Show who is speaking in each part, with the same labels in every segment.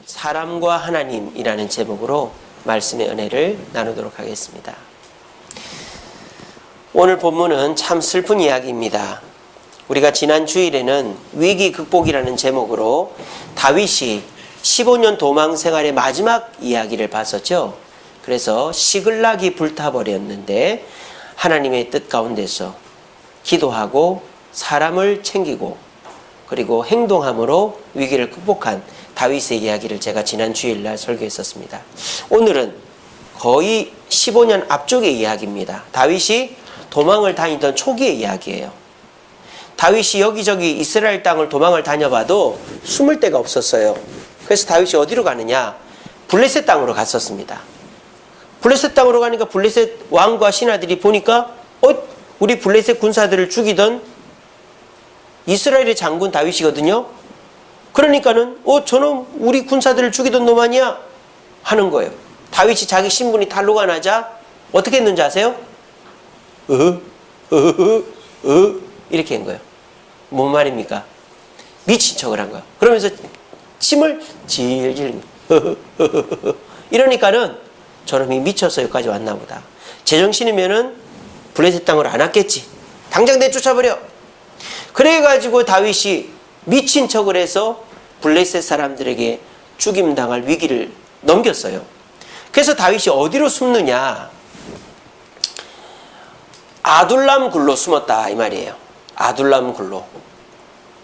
Speaker 1: 사람과 하나님이라는 제목으로 말씀의 은혜를 나누도록 하겠습니다. 오늘 본문은 참 슬픈 이야기입니다. 우리가 지난 주일에는 위기 극복이라는 제목으로 다윗이 15년 도망 생활의 마지막 이야기를 봤었죠. 그래서 시글락이 불타버렸는데 하나님의 뜻 가운데서 기도하고 사람을 챙기고 그리고 행동함으로 위기를 극복한 다윗의 이야기를 제가 지난 주일날 설교했었습니다. 오늘은 거의 15년 앞쪽의 이야기입니다. 다윗이 도망을 다니던 초기의 이야기예요. 다윗이 여기저기 이스라엘 땅을 도망을 다녀봐도 숨을 데가 없었어요. 그래서 다윗이 어디로 가느냐? 블레셋 땅으로 갔었습니다. 블레셋 땅으로 가니까 블레셋 왕과 신하들이 보니까 우리 블레셋 군사들을 죽이던 이스라엘의 장군 다윗이거든요. 그러니까는 저놈 우리 군사들을 죽이던 놈 아니야? 하는 거예요. 다윗이 자기 신분이 탄로가 나자 어떻게 했는지 아세요? 이렇게 한 거예요. 뭔 말입니까? 미친 척을 한 거예요. 그러면서 침을 질질 이러니까는 저놈이 미쳐서 여기까지 왔나 보다. 제정신이면은 블레셋 땅으로 안 왔겠지. 당장 내쫓아버려. 그래가지고 다윗이 미친 척을 해서 블레셋 사람들에게 죽임당할 위기를 넘겼어요. 그래서 다윗이 어디로 숨느냐? 아둘람 굴로 숨었다 이 말이에요. 아둘람 굴로.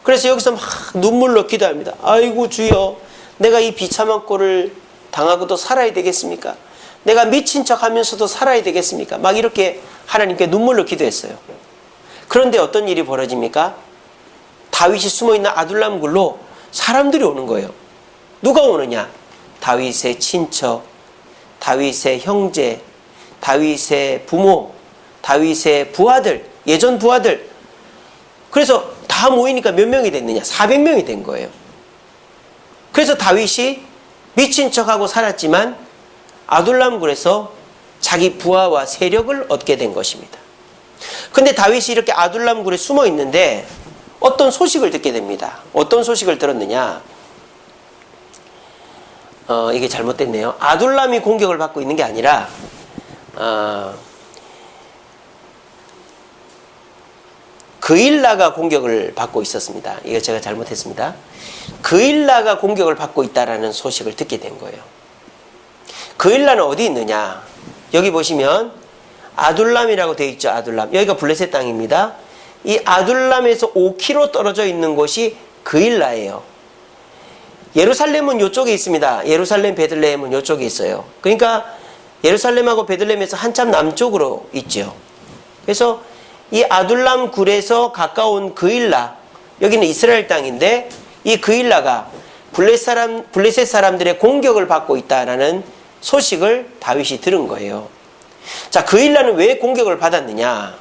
Speaker 1: 그래서 여기서 막 눈물로 기도합니다. 아이고 주여, 내가 이 비참한 꼴을 당하고도 살아야 되겠습니까? 내가 미친 척하면서도 살아야 되겠습니까? 막 이렇게 하나님께 눈물로 기도했어요. 그런데 어떤 일이 벌어집니까? 다윗이 숨어있는 아둘람 굴로 사람들이 오는 거예요. 누가 오느냐? 다윗의 친척, 다윗의 형제, 다윗의 부모, 다윗의 부하들, 예전 부하들. 그래서 다 모이니까 몇 명이 됐느냐? 400명이 된 거예요. 그래서 다윗이 미친 척하고 살았지만 아둘람 굴에서 자기 부하와 세력을 얻게 된 것입니다. 근데 다윗이 이렇게 아둘람 굴에 숨어 있는데 어떤 소식을 듣게 됩니다. 어떤 소식을 들었느냐? 이게 잘못됐네요. 아둘람이 공격을 받고 있는 게 아니라 그일라가 공격을 받고 있었습니다. 이거 제가 잘못했습니다. 그일라가 공격을 받고 있다라는 소식을 듣게 된 거예요. 그일라는 어디 있느냐? 여기 보시면 아둘람이라고 되어 있죠. 아둘람. 여기가 블레셋 땅입니다. 이 아둘람에서 5km 떨어져 있는 곳이 그일라예요. 예루살렘은 이쪽에 있습니다. 예루살렘, 베들레헴은 이쪽에 있어요. 그러니까 예루살렘하고 베들레헴에서 한참 남쪽으로 있죠. 그래서 이 아둘람 굴에서 가까운 그일라, 여기는 이스라엘 땅인데 이 그일라가 블레셋 사람들의 공격을 받고 있다라는 소식을 다윗이 들은 거예요. 자, 그일라는 왜 공격을 받았느냐?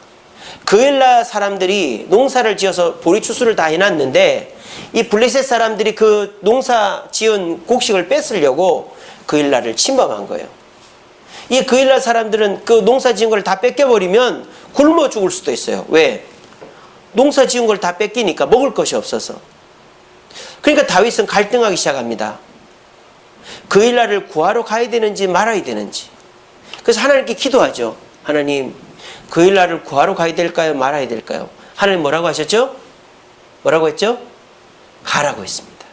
Speaker 1: 그일라 사람들이 농사를 지어서 보리추수를 다 해놨는데 이 블레셋 사람들이 그 농사 지은 곡식을 뺏으려고 그일라를 침범한 거예요. 이 그일라 사람들은 그 농사 지은 걸 다 뺏겨버리면 굶어 죽을 수도 있어요. 왜? 농사 지은 걸 다 뺏기니까 먹을 것이 없어서. 그러니까 다윗은 갈등하기 시작합니다. 그일라를 구하러 가야 되는지 말아야 되는지. 그래서 하나님께 기도하죠. 하나님, 그일라를 구하러 가야 될까요? 말아야 될까요? 하나님 뭐라고 하셨죠? 뭐라고 했죠? 가라고 했습니다.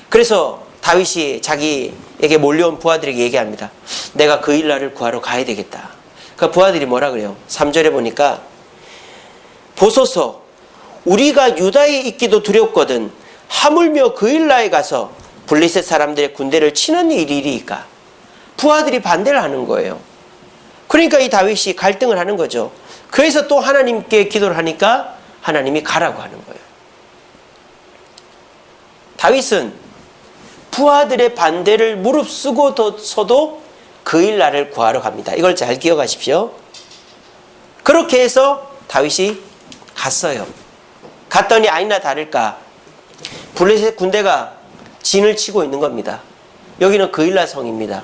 Speaker 1: 그래서 다윗이 자기에게 몰려온 부하들에게 얘기합니다. 내가 그일라를 구하러 가야 되겠다. 그 부하들이 뭐라 그래요? 3절에 보니까 보소서, 우리가 유다에 있기도 두렵거든 하물며 그일라에 가서 블레셋 사람들의 군대를 치는 일이리까. 부하들이 반대를 하는 거예요. 그러니까 이 다윗이 갈등을 하는 거죠. 그래서 또 하나님께 기도를 하니까 하나님이 가라고 하는 거예요. 다윗은 부하들의 반대를 무릅쓰고서도 그일라를 구하러 갑니다. 이걸 잘 기억하십시오. 그렇게 해서 다윗이 갔어요. 갔더니 아니나 다를까 블레셋 군대가 진을 치고 있는 겁니다. 여기는 그일라 성입니다.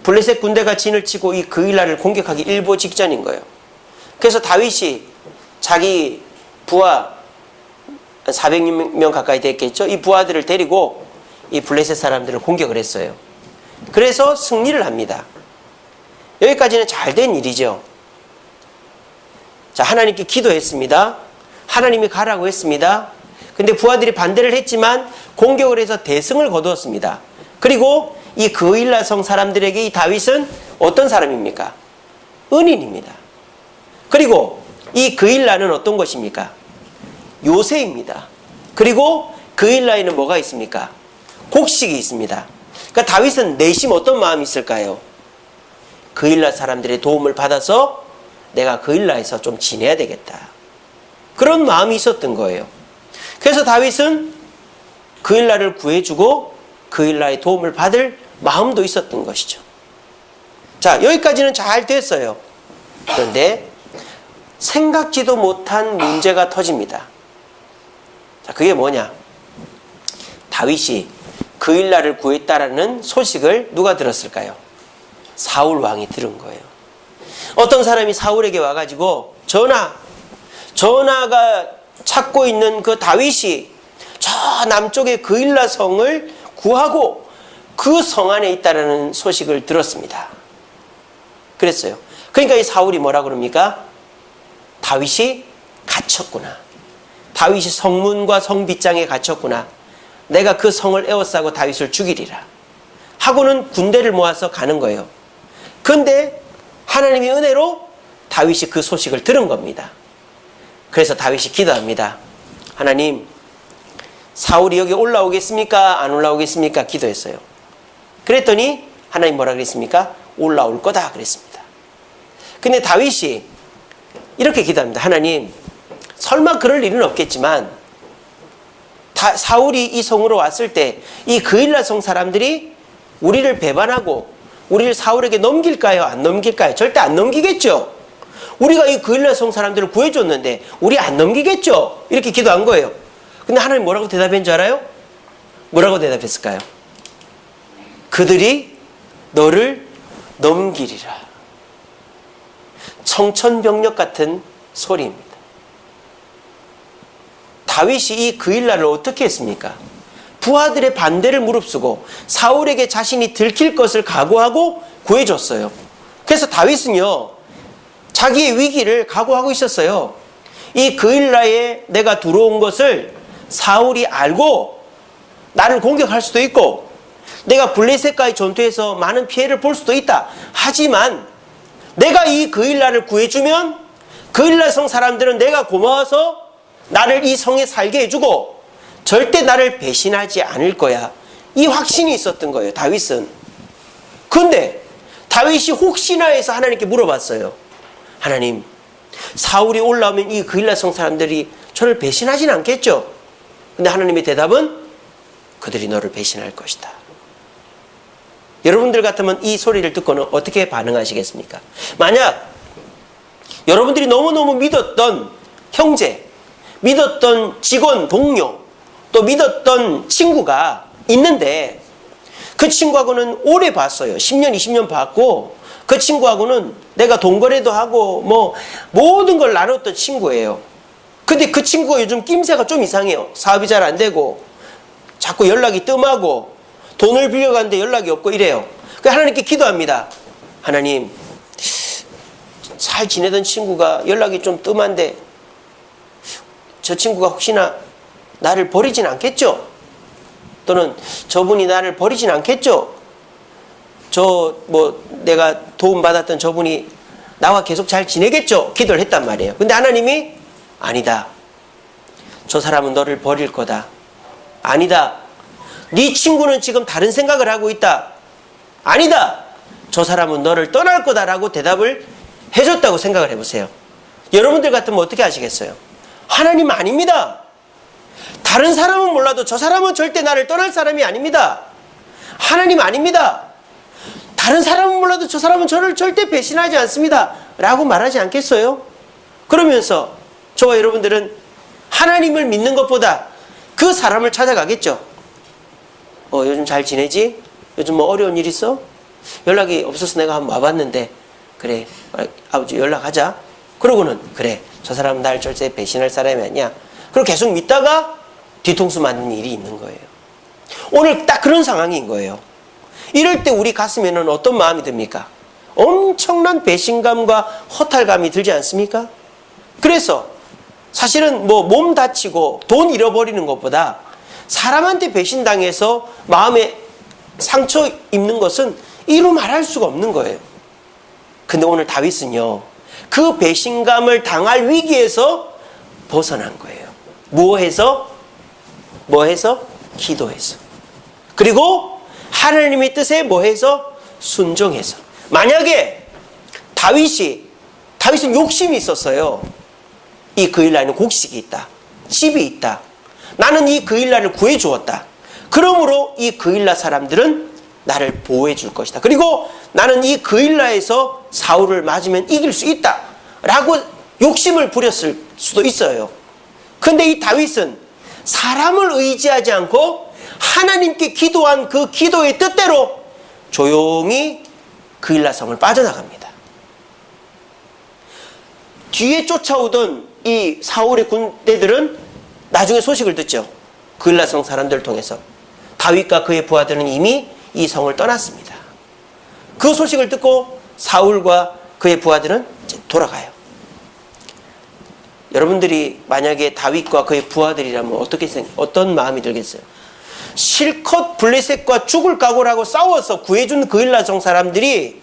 Speaker 1: 블레셋 군대가 진을 치고 이 그일라를 공격하기 일보 직전인 거예요. 그래서 다윗이 자기 부하 400명 가까이 됐겠죠. 이 부하들을 데리고 이 블레셋 사람들을 공격을 했어요. 그래서 승리를 합니다. 여기까지는 잘 된 일이죠. 자, 하나님께 기도했습니다. 하나님이 가라고 했습니다. 근데 부하들이 반대를 했지만 공격을 해서 대승을 거두었습니다. 그리고 이 그일라 성 사람들에게 이 다윗은 어떤 사람입니까? 은인입니다. 그리고 이 그일라는 어떤 것입니까? 요새입니다. 그리고 그일라에는 뭐가 있습니까? 곡식이 있습니다. 그러니까 다윗은 내심 어떤 마음이 있을까요? 그일라 사람들의 도움을 받아서 내가 그일라에서 좀 지내야 되겠다. 그런 마음이 있었던 거예요. 그래서 다윗은 그일라를 구해주고 그일라의 도움을 받을 마음도 있었던 것이죠. 자, 여기까지는 잘 됐어요. 그런데 생각지도 못한 문제가 터집니다. 자, 그게 뭐냐? 다윗이 그일라를 구했다라는 소식을 누가 들었을까요? 사울 왕이 들은 거예요. 어떤 사람이 사울에게 와가지고 전하가 찾고 있는 그 다윗이 저 남쪽의 그일라 성을 구하고 그 성 안에 있다라는 소식을 들었습니다. 그랬어요. 그러니까 이 사울이 뭐라 그럽니까? 다윗이 갇혔구나. 다윗이 성문과 성빗장에 갇혔구나. 내가 그 성을 에워싸고 다윗을 죽이리라. 하고는 군대를 모아서 가는 거예요. 그런데 하나님의 은혜로 다윗이 그 소식을 들은 겁니다. 그래서 다윗이 기도합니다. 하나님, 사울이 여기 올라오겠습니까? 안 올라오겠습니까? 기도했어요. 그랬더니 하나님 뭐라 그랬습니까? 올라올 거다 그랬습니다. 근데 다윗이 이렇게 기도합니다. 하나님, 설마 그럴 일은 없겠지만 사울이 이 성으로 왔을 때 이 그일라 성 사람들이 우리를 배반하고 우리를 사울에게 넘길까요? 안 넘길까요? 절대 안 넘기겠죠. 우리가 이 그일라 성 사람들을 구해줬는데 우리 안 넘기겠죠. 이렇게 기도한 거예요. 근데 하나님 뭐라고 대답한 줄 알아요? 뭐라고 대답했을까요? 그들이 너를 넘기리라. 청천벽력 같은 소리입니다. 다윗이 이 그일라를 어떻게 했습니까? 부하들의 반대를 무릅쓰고 사울에게 자신이 들킬 것을 각오하고 구해줬어요. 그래서 다윗은요, 자기의 위기를 각오하고 있었어요. 이 그일라에 내가 들어온 것을 사울이 알고 나를 공격할 수도 있고 내가 블레셋과의 전투에서 많은 피해를 볼 수도 있다. 하지만 내가 이 그일라를 구해주면 그일라 성 사람들은 내가 고마워서 나를 이 성에 살게 해주고 절대 나를 배신하지 않을 거야. 이 확신이 있었던 거예요, 다윗은. 그런데 다윗이 혹시나 해서 하나님께 물어봤어요. 하나님, 사울이 올라오면 이 그일라 성 사람들이 저를 배신하진 않겠죠? 근데 하나님의 대답은 그들이 너를 배신할 것이다. 여러분들 같으면 이 소리를 듣고는 어떻게 반응하시겠습니까? 만약 여러분들이 너무너무 믿었던 형제, 믿었던 직원, 동료, 또 믿었던 친구가 있는데 그 친구하고는 오래 봤어요. 10년, 20년 봤고 그 친구하고는 내가 돈거래도 하고 뭐 모든 걸 나눴던 친구예요. 근데 그 친구가 요즘 낌새가 좀 이상해요. 사업이 잘 안 되고 자꾸 연락이 뜸하고 돈을 빌려가는데 연락이 없고 이래요. 그래서 하나님께 기도합니다. 하나님, 잘 지내던 친구가 연락이 좀 뜸한데 저 친구가 혹시나 나를 버리진 않겠죠? 또는 저분이 나를 버리진 않겠죠? 내가 도움받았던 저분이 나와 계속 잘 지내겠죠? 기도를 했단 말이에요. 근데 하나님이 아니다. 저 사람은 너를 버릴 거다. 아니다. 네 친구는 지금 다른 생각을 하고 있다. 아니다. 저 사람은 너를 떠날 거다라고 대답을 해줬다고 생각을 해보세요. 여러분들 같으면 어떻게 하시겠어요? 하나님 아닙니다. 다른 사람은 몰라도 저 사람은 절대 나를 떠날 사람이 아닙니다. 하나님 아닙니다. 다른 사람은 몰라도 저 사람은 저를 절대 배신하지 않습니다. 라고 말하지 않겠어요? 그러면서 저와 여러분들은 하나님을 믿는 것보다 그 사람을 찾아가겠죠. 요즘 잘 지내지? 요즘 뭐 어려운 일 있어? 연락이 없어서 내가 한번 와봤는데 그래, 아버지 연락하자. 그러고는 그래, 저 사람은 날 절대 배신할 사람이 아니야. 그리고 계속 믿다가 뒤통수 맞는 일이 있는 거예요. 오늘 딱 그런 상황인 거예요. 이럴 때 우리 가슴에는 어떤 마음이 듭니까? 엄청난 배신감과 허탈감이 들지 않습니까? 그래서 사실은 뭐 몸 다치고 돈 잃어버리는 것보다 사람한테 배신당해서 마음에 상처 입는 것은 이루 말할 수가 없는 거예요. 근데 오늘 다윗은요, 그 배신감을 당할 위기에서 벗어난 거예요. 뭐해서? 기도해서. 그리고 하나님의 뜻에 뭐해서? 순종해서. 만약에 다윗은 욕심이 있었어요. 이 그일라에는 곡식이 있다. 집이 있다. 나는 이 그일라를 구해주었다. 그러므로 이 그일라 사람들은 나를 보호해 줄 것이다. 그리고 나는 이 그일라에서 사울을 맞으면 이길 수 있다. 라고 욕심을 부렸을 수도 있어요. 근데 이 다윗은 사람을 의지하지 않고 하나님께 기도한 그 기도의 뜻대로 조용히 그일라 성을 빠져나갑니다. 뒤에 쫓아오던 이 사울의 군대들은 나중에 소식을 듣죠. 그일라 성 사람들을 통해서. 다윗과 그의 부하들은 이미 이 성을 떠났습니다. 그 소식을 듣고 사울과 그의 부하들은 이제 돌아가요. 여러분들이 만약에 다윗과 그의 부하들이라면 어떤 마음이 들겠어요? 실컷 블레셋과 죽을 각오라고 싸워서 구해준 그일라성 사람들이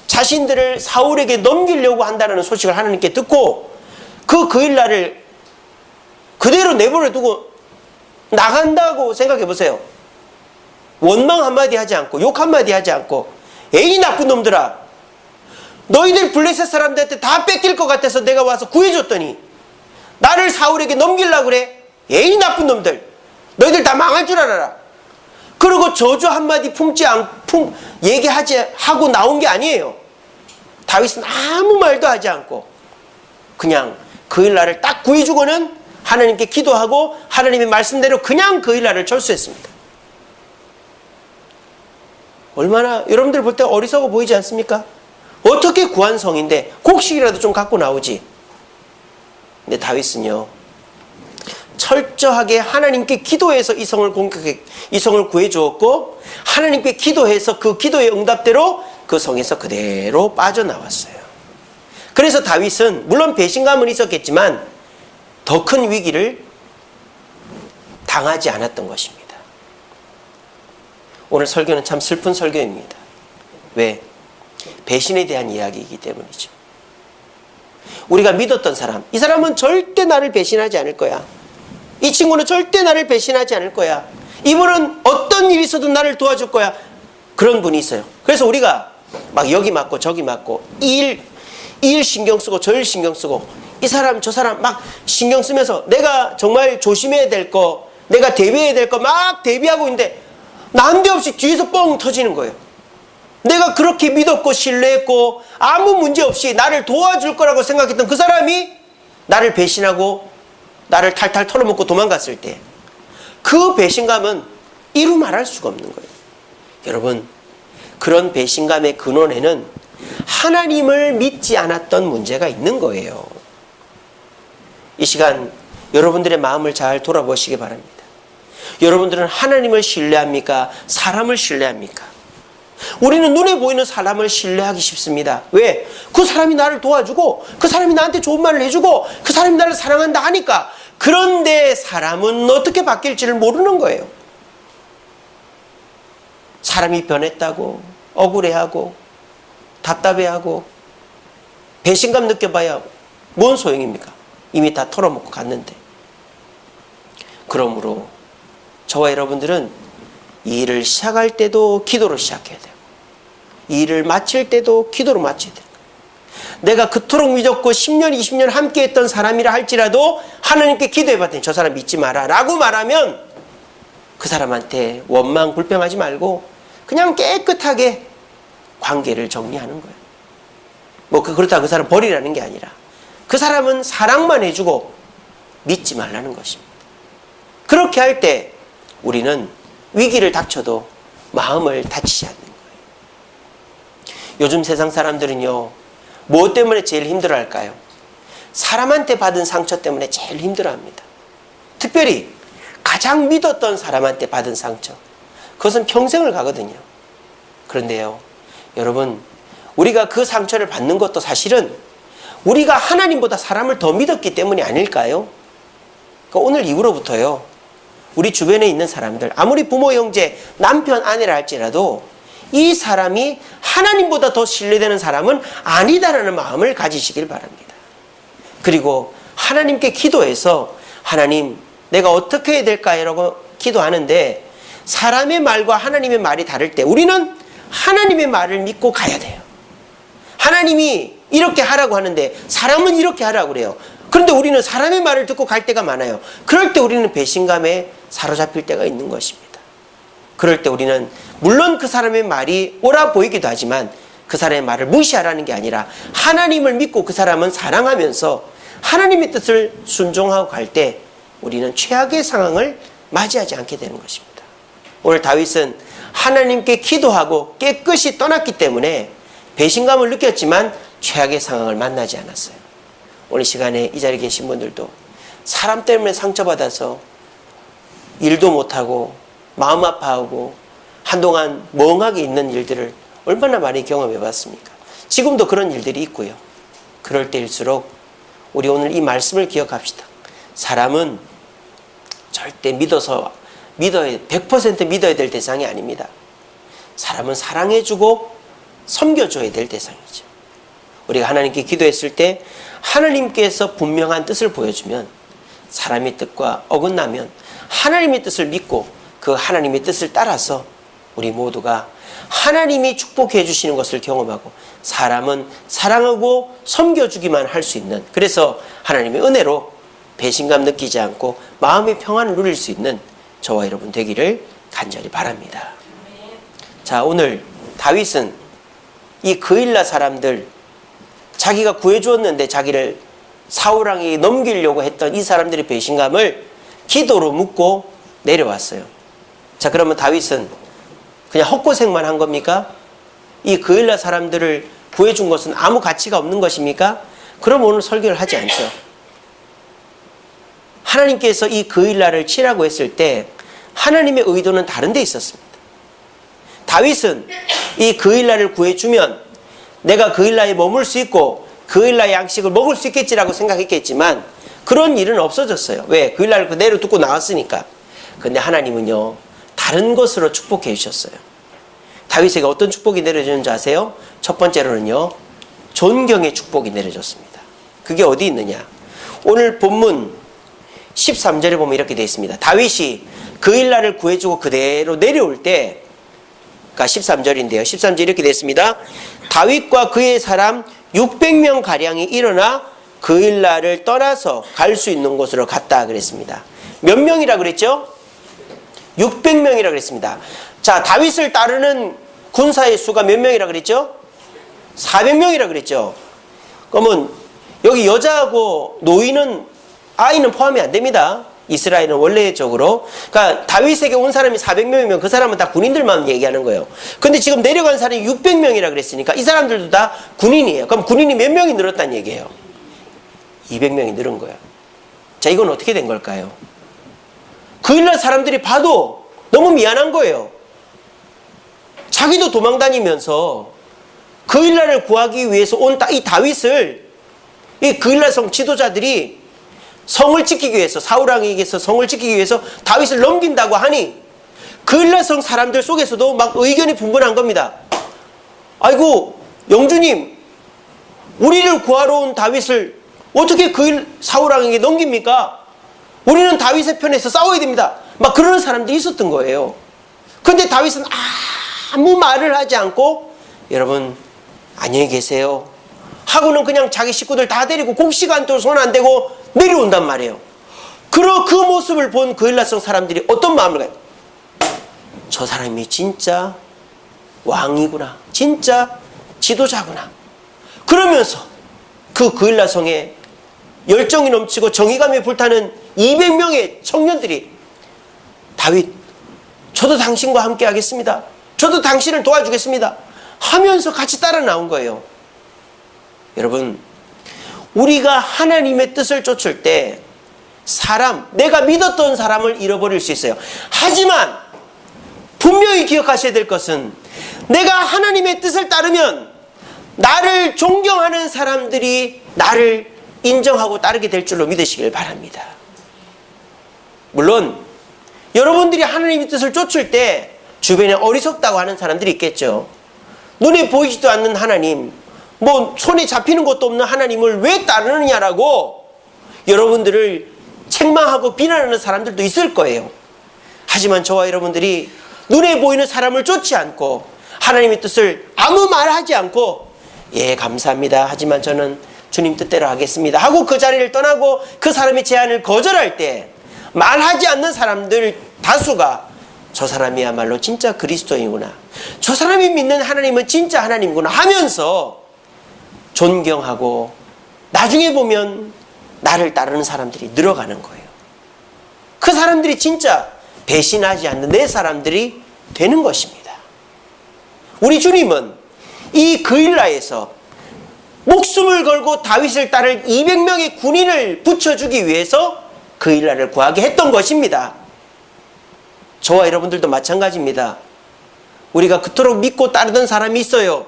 Speaker 1: 자신들을 사울에게 넘기려고 한다는 소식을 하나님께 듣고 그 그일라를 그대로 내버려 두고 나간다고 생각해 보세요. 원망 한마디 하지 않고 욕 한마디 하지 않고 에이 나쁜 놈들아, 너희들 블레셋 사람들한테 다 뺏길 것 같아서 내가 와서 구해줬더니 나를 사울에게 넘기려고 그래? 에이 나쁜 놈들, 너희들 다 망할 줄 알아라. 그리고 저주 한마디 얘기하고 나온 게 아니에요. 다윗은 아무 말도 하지 않고 그냥 그일라를 딱 구해주고는 하나님께 기도하고 하나님의 말씀대로 그냥 그일라를 철수했습니다. 얼마나 여러분들 볼 때 어리석어 보이지 않습니까? 어떻게 구한 성인데 곡식이라도 좀 갖고 나오지. 근데 다윗은요, 철저하게 하나님께 기도해서 이 성을 구해주었고 하나님께 기도해서 그 기도의 응답대로 그 성에서 그대로 빠져나왔어요. 그래서 다윗은 물론 배신감은 있었겠지만 더 큰 위기를 당하지 않았던 것입니다. 오늘 설교는 참 슬픈 설교입니다. 왜? 배신에 대한 이야기이기 때문이죠. 우리가 믿었던 사람, 이 사람은 절대 나를 배신하지 않을 거야. 이 친구는 절대 나를 배신하지 않을 거야. 이분은 어떤 일이 있어도 나를 도와줄 거야. 그런 분이 있어요. 그래서 우리가 막 여기 맞고 저기 맞고 이 일 신경 쓰고 저 일 신경 쓰고 이 사람 저 사람 막 신경 쓰면서 내가 정말 조심해야 될 거, 내가 대비해야 될 거 막 대비하고 있는데 난데없이 뒤에서 뻥 터지는 거예요. 내가 그렇게 믿었고 신뢰했고 아무 문제 없이 나를 도와줄 거라고 생각했던 그 사람이 나를 배신하고 나를 탈탈 털어먹고 도망갔을 때 그 배신감은 이루 말할 수가 없는 거예요. 여러분, 그런 배신감의 근원에는 하나님을 믿지 않았던 문제가 있는 거예요. 이 시간 여러분들의 마음을 잘 돌아보시기 바랍니다. 여러분들은 하나님을 신뢰합니까? 사람을 신뢰합니까? 우리는 눈에 보이는 사람을 신뢰하기 쉽습니다. 왜? 그 사람이 나를 도와주고 그 사람이 나한테 좋은 말을 해주고 그 사람이 나를 사랑한다 하니까. 그런데 사람은 어떻게 바뀔지를 모르는 거예요. 사람이 변했다고 억울해하고 답답해하고 배신감 느껴봐야 뭔 소용입니까? 이미 다 털어먹고 갔는데. 그러므로 저와 여러분들은 이 일을 시작할 때도 기도로 시작해야 돼요. 이 일을 마칠 때도 기도로 마쳐야 돼요. 내가 그토록 믿었고 10년, 20년 함께 했던 사람이라 할지라도 하나님께 기도해봤더니 저 사람 믿지 마라 라고 말하면 그 사람한테 원망, 불평하지 말고 그냥 깨끗하게 관계를 정리하는 거예요. 뭐 그렇다고 그 사람 버리라는 게 아니라 그 사람은 사랑만 해주고 믿지 말라는 것입니다. 그렇게 할 때 우리는 위기를 닥쳐도 마음을 다치지 않는 거예요. 요즘 세상 사람들은요, 무엇 때문에 제일 힘들어할까요? 사람한테 받은 상처 때문에 제일 힘들어합니다. 특별히 가장 믿었던 사람한테 받은 상처, 그것은 평생을 가거든요. 그런데요, 여러분, 우리가 그 상처를 받는 것도 사실은 우리가 하나님보다 사람을 더 믿었기 때문이 아닐까요? 그러니까 오늘 이후로부터요, 우리 주변에 있는 사람들, 아무리 부모, 형제, 남편, 아내라 할지라도 이 사람이 하나님보다 더 신뢰되는 사람은 아니다라는 마음을 가지시길 바랍니다. 그리고 하나님께 기도해서 하나님, 내가 어떻게 해야 될까요? 기도하는데 사람의 말과 하나님의 말이 다를 때 우리는 하나님의 말을 믿고 가야 돼요. 하나님이 이렇게 하라고 하는데 사람은 이렇게 하라고 그래요. 그런데 우리는 사람의 말을 듣고 갈 때가 많아요. 그럴 때 우리는 배신감에 사로잡힐 때가 있는 것입니다. 그럴 때 우리는 물론 그 사람의 말이 옳아 보이기도 하지만 그 사람의 말을 무시하라는 게 아니라 하나님을 믿고 그 사람은 사랑하면서 하나님의 뜻을 순종하고 갈 때 우리는 최악의 상황을 맞이하지 않게 되는 것입니다. 오늘 다윗은 하나님께 기도하고 깨끗이 떠났기 때문에 배신감을 느꼈지만 최악의 상황을 만나지 않았어요. 오늘 시간에 이 자리에 계신 분들도 사람 때문에 상처받아서 일도 못하고 마음 아파하고 한동안 멍하게 있는 일들을 얼마나 많이 경험해 봤습니까? 지금도 그런 일들이 있고요. 그럴 때일수록 우리 오늘 이 말씀을 기억합시다. 사람은 절대 100% 믿어야 될 대상이 아닙니다. 사람은 사랑해주고 섬겨줘야 될 대상이죠. 우리가 하나님께 기도했을 때 하나님께서 분명한 뜻을 보여주면, 사람의 뜻과 어긋나면 하나님의 뜻을 믿고 그 하나님의 뜻을 따라서 우리 모두가 하나님이 축복해 주시는 것을 경험하고 사람은 사랑하고 섬겨주기만 할 수 있는, 그래서 하나님의 은혜로 배신감 느끼지 않고 마음의 평안을 누릴 수 있는 저와 여러분 되기를 간절히 바랍니다. 자, 오늘 다윗은 이 그일라 사람들, 자기가 구해주었는데 자기를 사울왕에게 넘기려고 했던 이 사람들의 배신감을 기도로 묻고 내려왔어요. 자, 그러면 다윗은 그냥 헛고생만 한 겁니까? 이 그일라 사람들을 구해준 것은 아무 가치가 없는 것입니까? 그럼 오늘 설교를 하지 않죠. 하나님께서 이 그일라를 치라고 했을 때 하나님의 의도는 다른 데 있었습니다. 다윗은 이 그일라를 구해주면 내가 그일라에 머물 수 있고 그일라의 양식을 먹을 수 있겠지라고 생각했겠지만 그런 일은 없어졌어요. 왜? 그일라를 그대로 두고 나왔으니까. 근데 하나님은요, 다른 것으로 축복해 주셨어요. 다윗에게 어떤 축복이 내려졌는지 아세요? 첫 번째로는요, 존경의 축복이 내려졌습니다. 그게 어디 있느냐? 오늘 본문 13절에 보면 이렇게 되어 있습니다. 다윗이 그일라를 구해주고 그대로 내려올 때, 그러니까 13절인데요. 13절 이렇게 되어 있습니다. 다윗과 그의 사람 600명 가량이 일어나 그일라를 떠나서 갈 수 있는 곳으로 갔다 그랬습니다. 몇 명이라 그랬죠? 600명이라 그랬습니다. 자, 다윗을 따르는 군사의 수가 몇 명이라 그랬죠? 400명이라 그랬죠. 그러면 여기 여자하고 노인은, 아이는 포함이 안 됩니다. 이스라엘은 원래적으로. 그러니까 다윗에게 온 사람이 400명이면 그 사람은 다 군인들만 얘기하는 거예요. 근데 지금 내려간 사람이 600명이라 그랬으니까 이 사람들도 다 군인이에요. 그럼 군인이 몇 명이 늘었다는 얘기예요? 200명이 늘은 거예요. 자, 이건 어떻게 된 걸까요? 그일라 사람들이 봐도 너무 미안한 거예요. 자기도 도망 다니면서 그일라를 구하기 위해서 온 이 다윗을, 이 그일라성 지도자들이 성을 지키기 위해서, 사울왕에게서 성을 지키기 위해서 다윗을 넘긴다고 하니 그일라성 사람들 속에서도 막 의견이 분분한 겁니다. 아이고, 영주님, 우리를 구하러 온 다윗을 어떻게 사울왕에게 넘깁니까? 우리는 다윗의 편에서 싸워야 됩니다. 막 그러는 사람들이 있었던 거예요. 그런데 다윗은 아무 말을 하지 않고, 여러분 안녕히 계세요 하고는 그냥 자기 식구들 다 데리고 곡식안도 손 안 대고 내려온단 말이에요. 그 모습을 본 그일라성 사람들이 어떤 마음을 가요? 저 사람이 진짜 왕이구나, 진짜 지도자구나. 그러면서 그 그일라성에 열정이 넘치고 정의감에 불타는 200명의 청년들이, 다윗, 저도 당신과 함께 하겠습니다, 저도 당신을 도와주겠습니다 하면서 같이 따라 나온 거예요. 여러분, 우리가 하나님의 뜻을 쫓을 때 내가 믿었던 사람을 잃어버릴 수 있어요. 하지만 분명히 기억하셔야 될 것은 내가 하나님의 뜻을 따르면 나를 존경하는 사람들이 나를 인정하고 따르게 될 줄로 믿으시길 바랍니다. 물론 여러분들이 하나님의 뜻을 쫓을 때 주변에 어리석다고 하는 사람들이 있겠죠. 눈에 보이지도 않는 하나님, 뭐 손에 잡히는 것도 없는 하나님을 왜 따르느냐라고 여러분들을 책망하고 비난하는 사람들도 있을 거예요. 하지만 저와 여러분들이 눈에 보이는 사람을 쫓지 않고 하나님의 뜻을 아무 말하지 않고 예 감사합니다 하지만 저는 주님 뜻대로 하겠습니다 하고 그 자리를 떠나고 그 사람의 제안을 거절할 때 말하지 않는 사람들 다수가 저 사람이야말로 진짜 그리스도인이구나, 저 사람이 믿는 하나님은 진짜 하나님이구나 하면서 존경하고 나중에 보면 나를 따르는 사람들이 늘어가는 거예요. 그 사람들이 진짜 배신하지 않는 내 사람들이 되는 것입니다. 우리 주님은 이 그일라에서 목숨을 걸고 다윗을 따를 200명의 군인을 붙여주기 위해서 그일라를 구하게 했던 것입니다. 저와 여러분들도 마찬가지입니다. 우리가 그토록 믿고 따르던 사람이 있어요.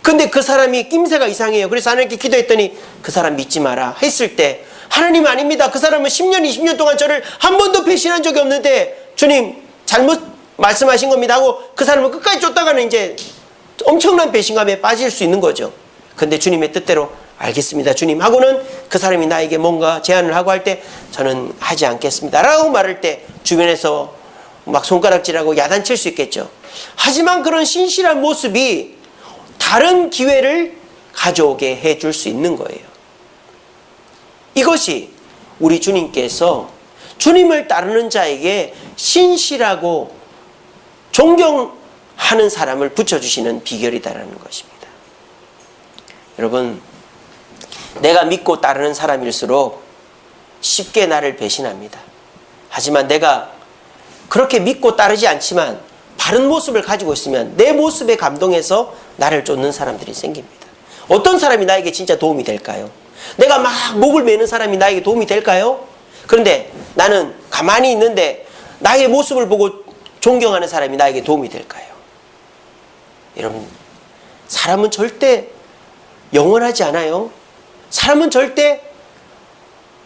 Speaker 1: 근데 그 사람이 낌새가 이상해요. 그래서 하나님께 기도했더니 그 사람 믿지 마라 했을 때 하나님 아닙니다. 그 사람은 10년 20년 동안 저를 한 번도 배신한 적이 없는데 주님 잘못 말씀하신 겁니다 하고 그 사람을 끝까지 쫓다가는 이제 엄청난 배신감에 빠질 수 있는 거죠. 근데 주님의 뜻대로 알겠습니다 주님 하고는 그 사람이 나에게 뭔가 제안을 하고 할 때 저는 하지 않겠습니다 라고 말할 때 주변에서 막 손가락질하고 야단칠 수 있겠죠. 하지만 그런 신실한 모습이 다른 기회를 가져오게 해줄 수 있는 거예요. 이것이 우리 주님께서 주님을 따르는 자에게 신실하고 존경하는 사람을 붙여주시는 비결이다라는 것입니다. 여러분, 내가 믿고 따르는 사람일수록 쉽게 나를 배신합니다. 하지만 내가 그렇게 믿고 따르지 않지만 바른 모습을 가지고 있으면 내 모습에 감동해서 나를 쫓는 사람들이 생깁니다. 어떤 사람이 나에게 진짜 도움이 될까요? 내가 막 목을 매는 사람이 나에게 도움이 될까요? 그런데 나는 가만히 있는데 나의 모습을 보고 존경하는 사람이 나에게 도움이 될까요? 여러분, 사람은 절대 영원하지 않아요. 사람은 절대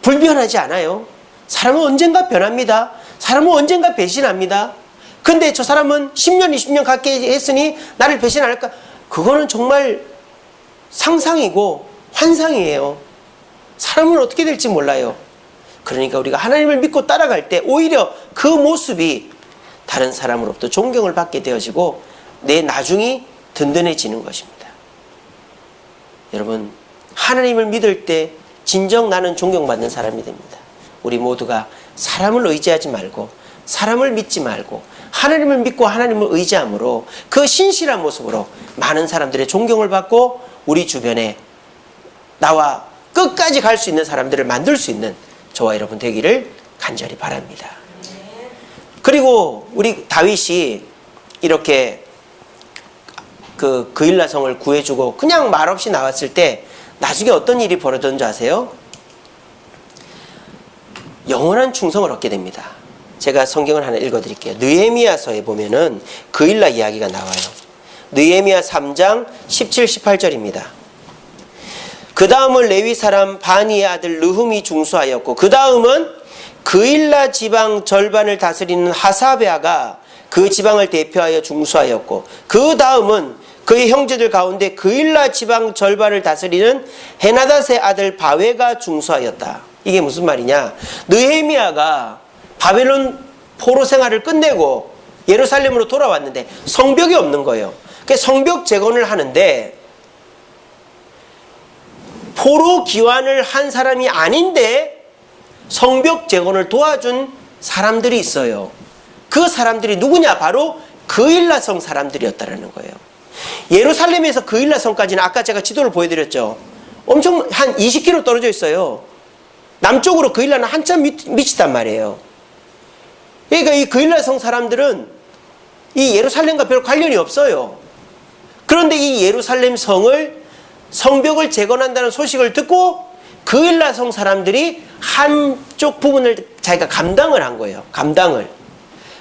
Speaker 1: 불변하지 않아요. 사람은 언젠가 변합니다. 사람은 언젠가 배신합니다. 근데 저 사람은 10년 20년 가까이 했으니 나를 배신 안 할까? 그거는 정말 상상이고 환상이에요. 사람은 어떻게 될지 몰라요. 그러니까 우리가 하나님을 믿고 따라갈 때 오히려 그 모습이 다른 사람으로부터 존경을 받게 되어지고 내 나중이 든든해지는 것입니다. 여러분, 하나님을 믿을 때 진정 나는 존경받는 사람이 됩니다. 우리 모두가 사람을 의지하지 말고 사람을 믿지 말고 하나님을 믿고 하나님을 의지함으로 그 신실한 모습으로 많은 사람들의 존경을 받고 우리 주변에 나와 끝까지 갈 수 있는 사람들을 만들 수 있는 저와 여러분 되기를 간절히 바랍니다. 그리고 우리 다윗이 이렇게 그 그일라성을 구해주고 그냥 말없이 나왔을 때 나중에 어떤 일이 벌어졌는지 아세요? 영원한 충성을 얻게 됩니다. 제가 성경을 하나 읽어드릴게요. 느헤미야서에 보면은 그일라 이야기가 나와요. 느헤미야 3장 17, 18절입니다. 그 다음은 레위 사람 바니의 아들 느흠이 중수하였고 그 다음은 그일라 지방 절반을 다스리는 하사베아가 그 지방을 대표하여 중수하였고 그 다음은 그의 형제들 가운데 그일라 지방 절반을 다스리는 헤나닷의 아들 바웨가 중수하였다. 이게 무슨 말이냐? 느헤미야가 바벨론 포로 생활을 끝내고 예루살렘으로 돌아왔는데 성벽이 없는 거예요. 그래서 성벽 재건을 하는데 포로 기환을 한 사람이 아닌데 성벽 재건을 도와준 사람들이 있어요. 그 사람들이 누구냐? 바로 그일라성 사람들이었다는 거예요. 예루살렘에서 그일라성까지는 아까 제가 지도를 보여드렸죠. 엄청 한 20km 떨어져 있어요. 남쪽으로 그일라는 한참 미치단 말이에요. 그러니까 이 그일라성 사람들은 이 예루살렘과 별 관련이 없어요. 그런데 이 예루살렘 성을 성벽을 재건한다는 소식을 듣고 그일라성 사람들이 한쪽 부분을 자기가 감당을 한 거예요. 감당을.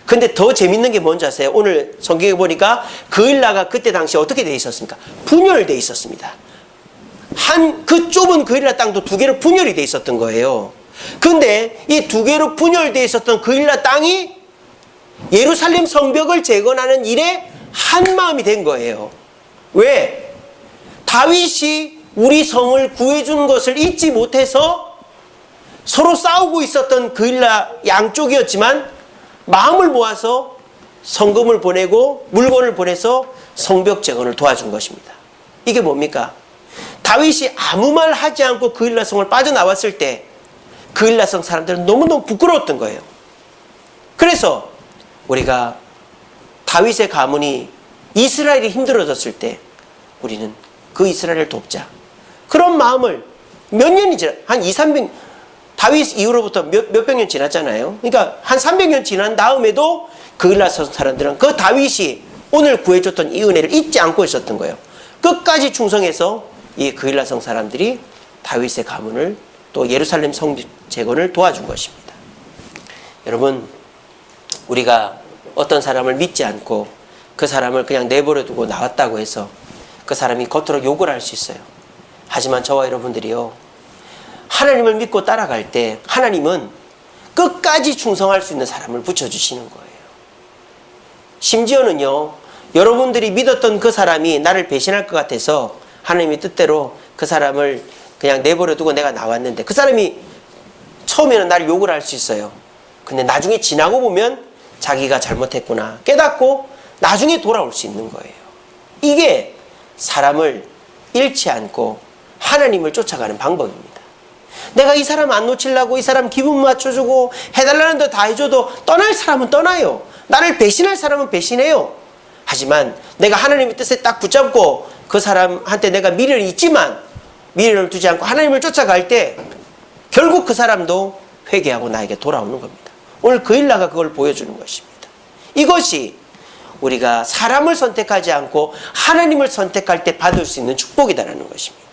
Speaker 1: 근데 더 재밌는 게 뭔지 아세요? 오늘 성경에 보니까 그일라가 그때 당시 어떻게 돼 있었습니까? 분열돼 있었습니다. 그 좁은 그일라 땅도 두 개로 분열이 돼 있었던 거예요. 근데 이 두 개로 분열돼 있었던 그일라 땅이 예루살렘 성벽을 재건하는 일에 한 마음이 된 거예요. 왜? 다윗이 우리 성을 구해준 것을 잊지 못해서 서로 싸우고 있었던 그일라 양쪽이었지만 마음을 모아서 성금을 보내고 물건을 보내서 성벽 재건을 도와준 것입니다. 이게 뭡니까? 다윗이 아무 말 하지 않고 그일라성을 빠져나왔을 때 그일라성 사람들은 너무너무 부끄러웠던 거예요. 그래서 우리가 다윗의 가문이 이스라엘이 힘들어졌을 때 우리는 그 이스라엘을 돕자. 그런 마음을 몇 년이 지나, 한 200~300, 다윗 이후로부터 몇백 년 지났잖아요. 그러니까 한 300년 지난 다음에도 그일라성 사람들은 그 다윗이 오늘 구해줬던 이 은혜를 잊지 않고 있었던 거예요. 끝까지 충성해서 이 그일라성 사람들이 다윗의 가문을 또 예루살렘 성 재건을 도와준 것입니다. 여러분, 우리가 어떤 사람을 믿지 않고 그 사람을 그냥 내버려 두고 나왔다고 해서 그 사람이 겉으로 욕을 할 수 있어요. 하지만 저와 여러분들이요, 하나님을 믿고 따라갈 때 하나님은 끝까지 충성할 수 있는 사람을 붙여주시는 거예요. 심지어는요, 여러분들이 믿었던 그 사람이 나를 배신할 것 같아서 하나님의 뜻대로 그 사람을 그냥 내버려 두고 내가 나왔는데 그 사람이 처음에는 나를 욕을 할 수 있어요. 근데 나중에 지나고 보면 자기가 잘못했구나 깨닫고 나중에 돌아올 수 있는 거예요. 이게 사람을 잃지 않고 하나님을 쫓아가는 방법입니다. 내가 이 사람 안 놓치려고 이 사람 기분 맞춰주고 해달라는 데 다 해줘도 떠날 사람은 떠나요. 나를 배신할 사람은 배신해요. 하지만 내가 하나님의 뜻에 딱 붙잡고 그 사람한테 내가 미련이 있지만 미련을 두지 않고 하나님을 쫓아갈 때 결국 그 사람도 회개하고 나에게 돌아오는 겁니다. 오늘 그일라가 그걸 보여주는 것입니다. 이것이 우리가 사람을 선택하지 않고 하나님을 선택할 때 받을 수 있는 축복이다라는 것입니다.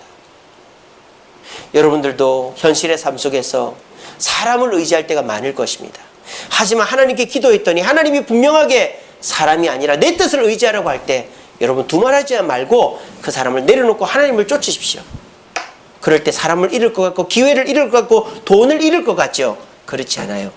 Speaker 1: 여러분들도 현실의 삶 속에서 사람을 의지할 때가 많을 것입니다. 하지만 하나님께 기도했더니 하나님이 분명하게 사람이 아니라 내 뜻을 의지하라고 할 때 여러분 두말하지 말고 그 사람을 내려놓고 하나님을 쫓으십시오. 그럴 때 사람을 잃을 것 같고 기회를 잃을 것 같고 돈을 잃을 것 같죠? 그렇지 않아요.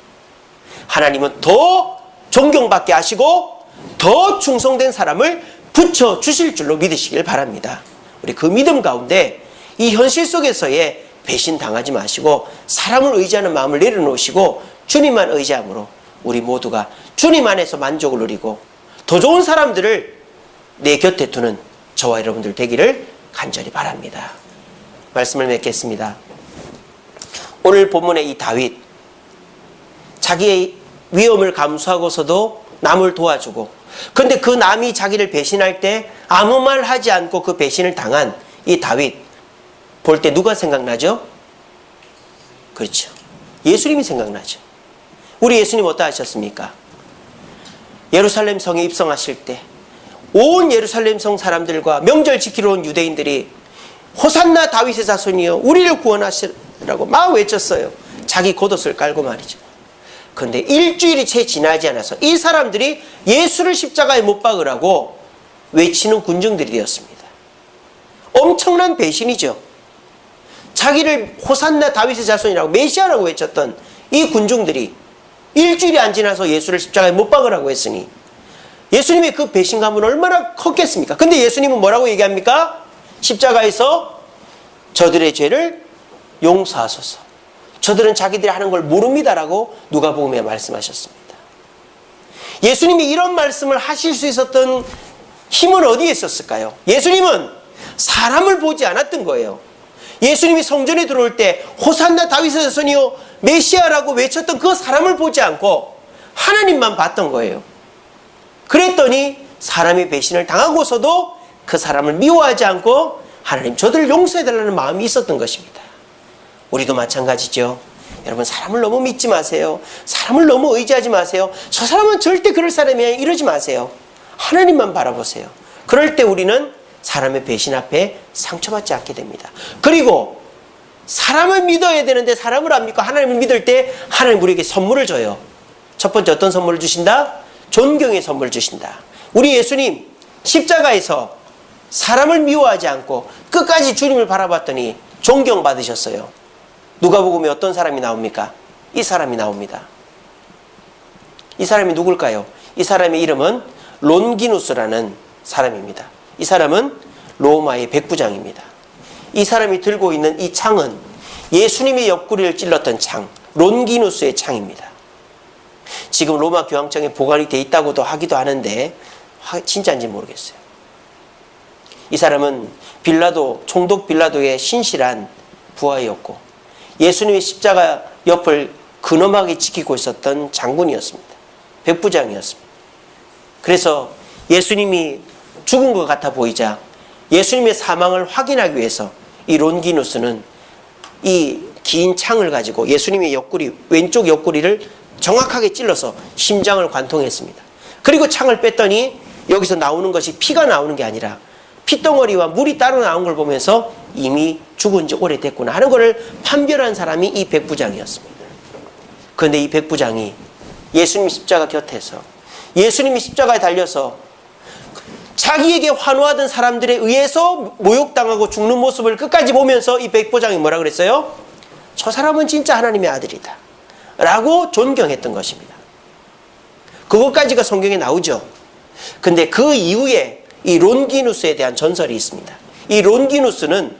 Speaker 1: 하나님은 더 존경받게 하시고 더 충성된 사람을 붙여주실 줄로 믿으시길 바랍니다. 우리 그 믿음 가운데 이 현실 속에서의 배신 당하지 마시고 사람을 의지하는 마음을 내려놓으시고 주님만 의지함으로 우리 모두가 주님 안에서 만족을 누리고 더 좋은 사람들을 내 곁에 두는 저와 여러분들 되기를 간절히 바랍니다. 말씀을 맺겠습니다. 오늘 본문의 이 다윗, 자기의 위험을 감수하고서도 남을 도와주고, 근데 그 남이 자기를 배신할 때 아무 말 하지 않고 그 배신을 당한 이 다윗, 볼 때 누가 생각나죠? 그렇죠. 예수님이 생각나죠. 우리 예수님 어떠 하셨습니까? 예루살렘 성에 입성하실 때 온 예루살렘 성 사람들과 명절 지키러 온 유대인들이 호산나 다윗의 자손이여 우리를 구원하시라고 막 외쳤어요. 자기 겉옷을 깔고 말이죠. 그런데 일주일이 채 지나지 않아서 이 사람들이 예수를 십자가에 못 박으라고 외치는 군중들이 되었습니다. 엄청난 배신이죠. 자기를 호산나 다윗의 자손이라고 메시아라고 외쳤던 이 군중들이 일주일이 안 지나서 예수를 십자가에 못 박으라고 했으니 예수님의 그 배신감은 얼마나 컸겠습니까? 근데 예수님은 뭐라고 얘기합니까? 십자가에서 저들의 죄를 용서하소서. 저들은 자기들이 하는 걸 모릅니다라고 누가복음에 말씀하셨습니다. 예수님이 이런 말씀을 하실 수 있었던 힘은 어디에 있었을까요? 예수님은 사람을 보지 않았던 거예요. 예수님이 성전에 들어올 때 호산나 다윗의 자손이요 메시아라고 외쳤던 그 사람을 보지 않고 하나님만 봤던 거예요. 그랬더니 사람의 배신을 당하고서도 그 사람을 미워하지 않고 하나님 저들을 용서해달라는 마음이 있었던 것입니다. 우리도 마찬가지죠. 여러분 사람을 너무 믿지 마세요. 사람을 너무 의지하지 마세요. 저 사람은 절대 그럴 사람이야 이러지 마세요. 하나님만 바라보세요. 그럴 때 우리는 사람의 배신 앞에 상처받지 않게 됩니다. 그리고 사람을 믿어야 되는데 사람을 안 믿고 하나님을 믿을 때 하나님 우리에게 선물을 줘요. 첫 번째 어떤 선물을 주신다? 존경의 선물 주신다. 우리 예수님 십자가에서 사람을 미워하지 않고 끝까지 주님을 바라봤더니 존경받으셨어요. 누가복음에 어떤 사람이 나옵니까? 이 사람이 나옵니다. 이 사람이 누굴까요? 이 사람의 이름은 론기누스라는 사람입니다. 이 사람은 로마의 백부장입니다. 이 사람이 들고 있는 이 창은 예수님의 옆구리를 찔렀던 창, 론기누스의 창입니다. 지금 로마 교황청에 보관이 돼 있다고도 하기도 하는데 진짜인지 모르겠어요. 이 사람은 총독 빌라도의 신실한 부하였고 예수님의 십자가 옆을 근엄하게 지키고 있었던 장군이었습니다. 백부장이었습니다. 그래서 예수님이 죽은 것 같아 보이자 예수님의 사망을 확인하기 위해서 이 론기누스는 이 긴 창을 가지고 예수님의 옆구리, 왼쪽 옆구리를 정확하게 찔러서 심장을 관통했습니다. 그리고 창을 뺐더니 여기서 나오는 것이 피가 나오는 게 아니라 핏덩어리와 물이 따로 나온 걸 보면서 이미 죽은 지 오래됐구나 하는 것을 판별한 사람이 이 백부장이었습니다. 그런데 이 백부장이 예수님 십자가 곁에서 예수님이 십자가에 달려서 자기에게 환호하던 사람들에 의해서 모욕당하고 죽는 모습을 끝까지 보면서 이 백부장이 뭐라 그랬어요? 저 사람은 진짜 하나님의 아들이다 라고 존경했던 것입니다. 그것까지가 성경에 나오죠. 근데 그 이후에 이 론기누스에 대한 전설이 있습니다. 이 론기누스는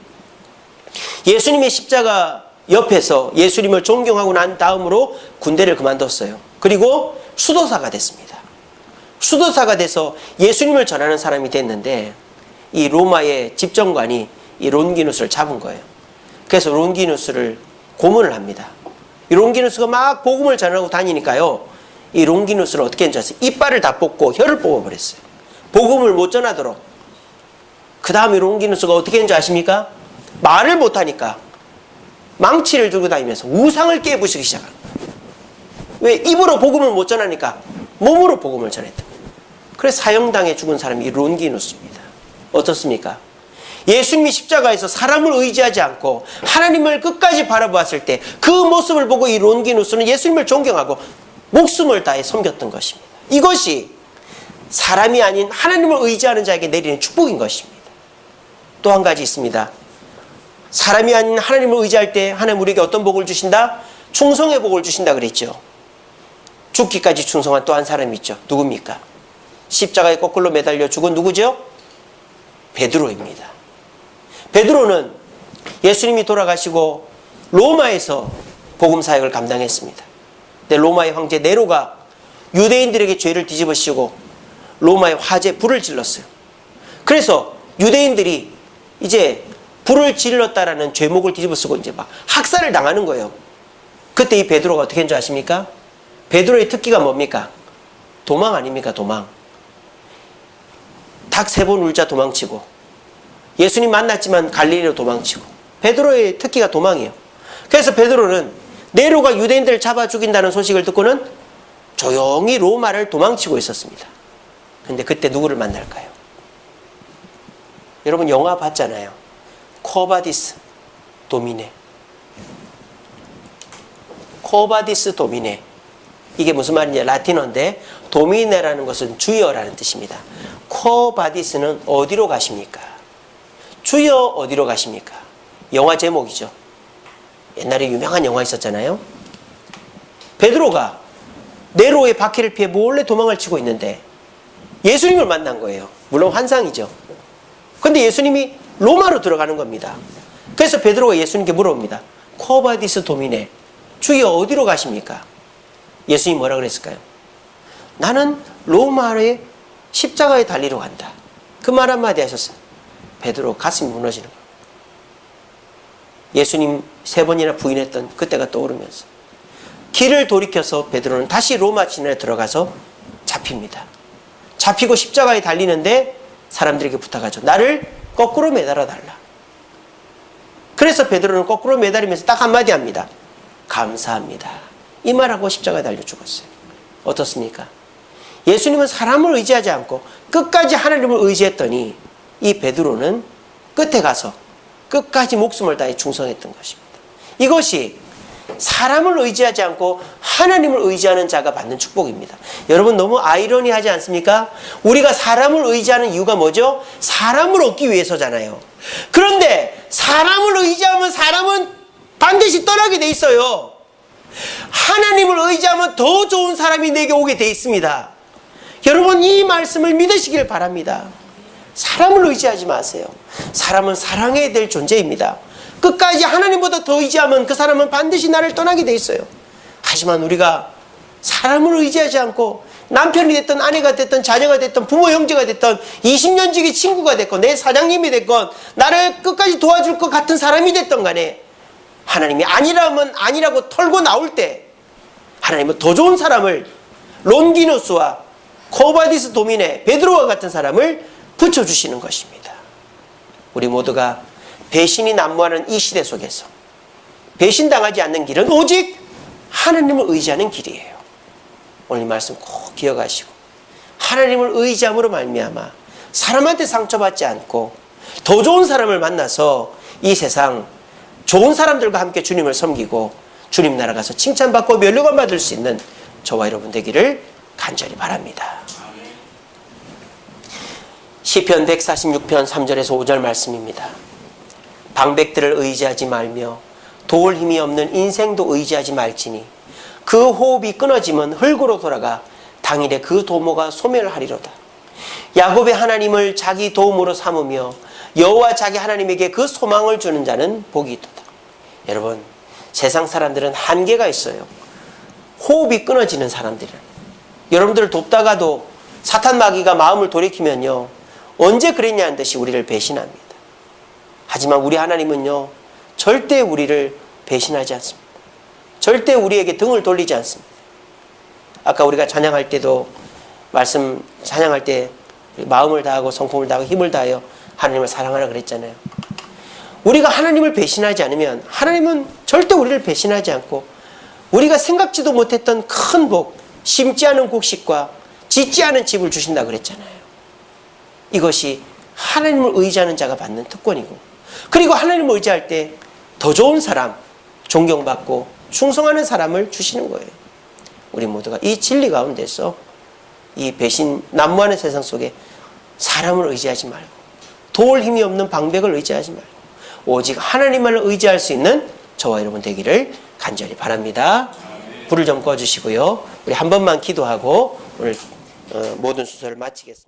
Speaker 1: 예수님의 십자가 옆에서 예수님을 존경하고 난 다음으로 군대를 그만뒀어요. 그리고 수도사가 됐습니다. 수도사가 돼서 예수님을 전하는 사람이 됐는데 이 로마의 집정관이 이 론기누스를 잡은 거예요. 그래서 론기누스를 고문을 합니다. 이 론기누스가 막 복음을 전하고 다니니까요. 이 론기누스를 어떻게 했는지 아세요? 이빨을 다 뽑고 혀를 뽑아버렸어요. 복음을 못 전하도록. 그 다음에 론기누스가 어떻게 했는지 아십니까? 말을 못하니까 망치를 들고 다니면서 우상을 깨부시기 시작합니다. 왜? 입으로 복음을 못 전하니까 몸으로 복음을 전했다. 그래서 사형당해 죽은 사람이 이 론기누스입니다. 어떻습니까? 예수님이 십자가에서 사람을 의지하지 않고 하나님을 끝까지 바라보았을 때 그 모습을 보고 이 론기누스는 예수님을 존경하고 목숨을 다해 섬겼던 것입니다. 이것이 사람이 아닌 하나님을 의지하는 자에게 내리는 축복인 것입니다. 또 한 가지 있습니다. 사람이 아닌 하나님을 의지할 때 하나님 우리에게 어떤 복을 주신다? 충성의 복을 주신다 그랬죠. 죽기까지 충성한 또 한 사람이 있죠. 누굽니까? 십자가에 거꾸로 매달려 죽은 누구죠? 베드로입니다. 베드로는 예수님이 돌아가시고 로마에서 복음 사역을 감당했습니다. 근데 로마의 황제 네로가 유대인들에게 죄를 뒤집으시고 로마의 화재 불을 질렀어요. 그래서 유대인들이 이제 불을 질렀다라는 죄목을 뒤집어쓰고 이제 막 학살을 당하는 거예요. 그때 이 베드로가 어떻게 했는지 아십니까? 베드로의 특기가 뭡니까? 도망 아닙니까? 도망. 닭 3번 울자 도망치고 예수님 만났지만 갈릴리로 도망치고 베드로의 특기가 도망이에요. 그래서 베드로는 네로가 유대인들을 잡아 죽인다는 소식을 듣고는 조용히 로마를 도망치고 있었습니다. 근데 그때 누구를 만날까요? 여러분 영화 봤잖아요. 코바디스 도미네. 코바디스 도미네. 이게 무슨 말인지 라틴어인데 도미네라는 것은 주여라는 뜻입니다. 코바디스는 어디로 가십니까? 주여 어디로 가십니까? 영화 제목이죠. 옛날에 유명한 영화 있었잖아요. 베드로가 네로의 바퀴를 피해 몰래 도망을 치고 있는데 예수님을 만난 거예요. 물론 환상이죠. 그런데 예수님이 로마로 들어가는 겁니다. 그래서 베드로가 예수님께 물어봅니다. 코바디스 도미네, 주여 어디로 가십니까? 예수님이 뭐라 그랬을까요? 나는 로마의 십자가에 달리러 간다. 그 말 한마디 하셨어요. 베드로 가슴이 무너지는 거예요. 예수님 3번이나 부인했던 그때가 떠오르면서 길을 돌이켜서 베드로는 다시 로마 진에 들어가서 잡힙니다. 잡히고 십자가에 달리는데 사람들에게 부탁하죠. 나를 거꾸로 매달아 달라. 그래서 베드로는 거꾸로 매달리면서 딱 한마디 합니다. 감사합니다. 이 말하고 십자가에 달려 죽었어요. 어떻습니까? 예수님은 사람을 의지하지 않고 끝까지 하나님을 의지했더니 이 베드로는 끝에 가서 끝까지 목숨을 다해 충성했던 것입니다. 이것이 사람을 의지하지 않고 하나님을 의지하는 자가 받는 축복입니다. 여러분 너무 아이러니하지 않습니까? 우리가 사람을 의지하는 이유가 뭐죠? 사람을 얻기 위해서잖아요. 그런데 사람을 의지하면 사람은 반드시 떠나게 돼 있어요. 하나님을 의지하면 더 좋은 사람이 내게 오게 돼 있습니다. 여러분 이 말씀을 믿으시길 바랍니다. 사람을 의지하지 마세요. 사람은 사랑해야 될 존재입니다. 끝까지 하나님보다 더 의지하면 그 사람은 반드시 나를 떠나게 돼 있어요. 하지만 우리가 사람을 의지하지 않고 남편이 됐든 아내가 됐든 자녀가 됐든 부모 형제가 됐든 20년 지기 친구가 됐건 내 사장님이 됐건 나를 끝까지 도와줄 것 같은 사람이 됐던 간에 하나님이 아니라면 아니라고 털고 나올 때 하나님은 더 좋은 사람을 론기누스와 코바디스 도미네 베드로와 같은 사람을 붙여주시는 것입니다. 우리 모두가 배신이 난무하는 이 시대 속에서 배신당하지 않는 길은 오직 하나님을 의지하는 길이에요. 오늘 이 말씀 꼭 기억하시고 하나님을 의지함으로 말미암아 사람한테 상처받지 않고 더 좋은 사람을 만나서 이 세상 좋은 사람들과 함께 주님을 섬기고 주님 나라 가서 칭찬받고 면류관 받을 수 있는 저와 여러분 되기를 간절히 바랍니다. 시편 146편 3절에서 5절 말씀입니다. 방백들을 의지하지 말며 도울 힘이 없는 인생도 의지하지 말지니 그 호흡이 끊어지면 흙으로 돌아가 당일에 그 도모가 소멸하리로다. 야곱의 하나님을 자기 도움으로 삼으며 여호와 자기 하나님에게 그 소망을 주는 자는 복이 있도다. 여러분 세상 사람들은 한계가 있어요. 호흡이 끊어지는 사람들은 여러분들을 돕다가도 사탄 마귀가 마음을 돌이키면요 언제 그랬냐는 듯이 우리를 배신합니다. 하지만 우리 하나님은요 절대 우리를 배신하지 않습니다. 절대 우리에게 등을 돌리지 않습니다. 아까 우리가 찬양할 때도 말씀 찬양할 때 마음을 다하고 성품을 다하고 힘을 다하여 하나님을 사랑하라 그랬잖아요. 우리가 하나님을 배신하지 않으면 하나님은 절대 우리를 배신하지 않고 우리가 생각지도 못했던 큰 복, 심지 않은 곡식과 짓지 않은 집을 주신다 그랬잖아요. 이것이 하나님을 의지하는 자가 받는 특권이고 그리고 하나님을 의지할 때 더 좋은 사람, 존경받고 충성하는 사람을 주시는 거예요. 우리 모두가 이 진리 가운데서 이 배신 난무하는 세상 속에 사람을 의지하지 말고 도울 힘이 없는 방백을 의지하지 말고 오직 하나님만을 의지할 수 있는 저와 여러분 되기를 간절히 바랍니다. 불을 좀 꺼주시고요. 우리 한 번만 기도하고 오늘 모든 순서를 마치겠습니다.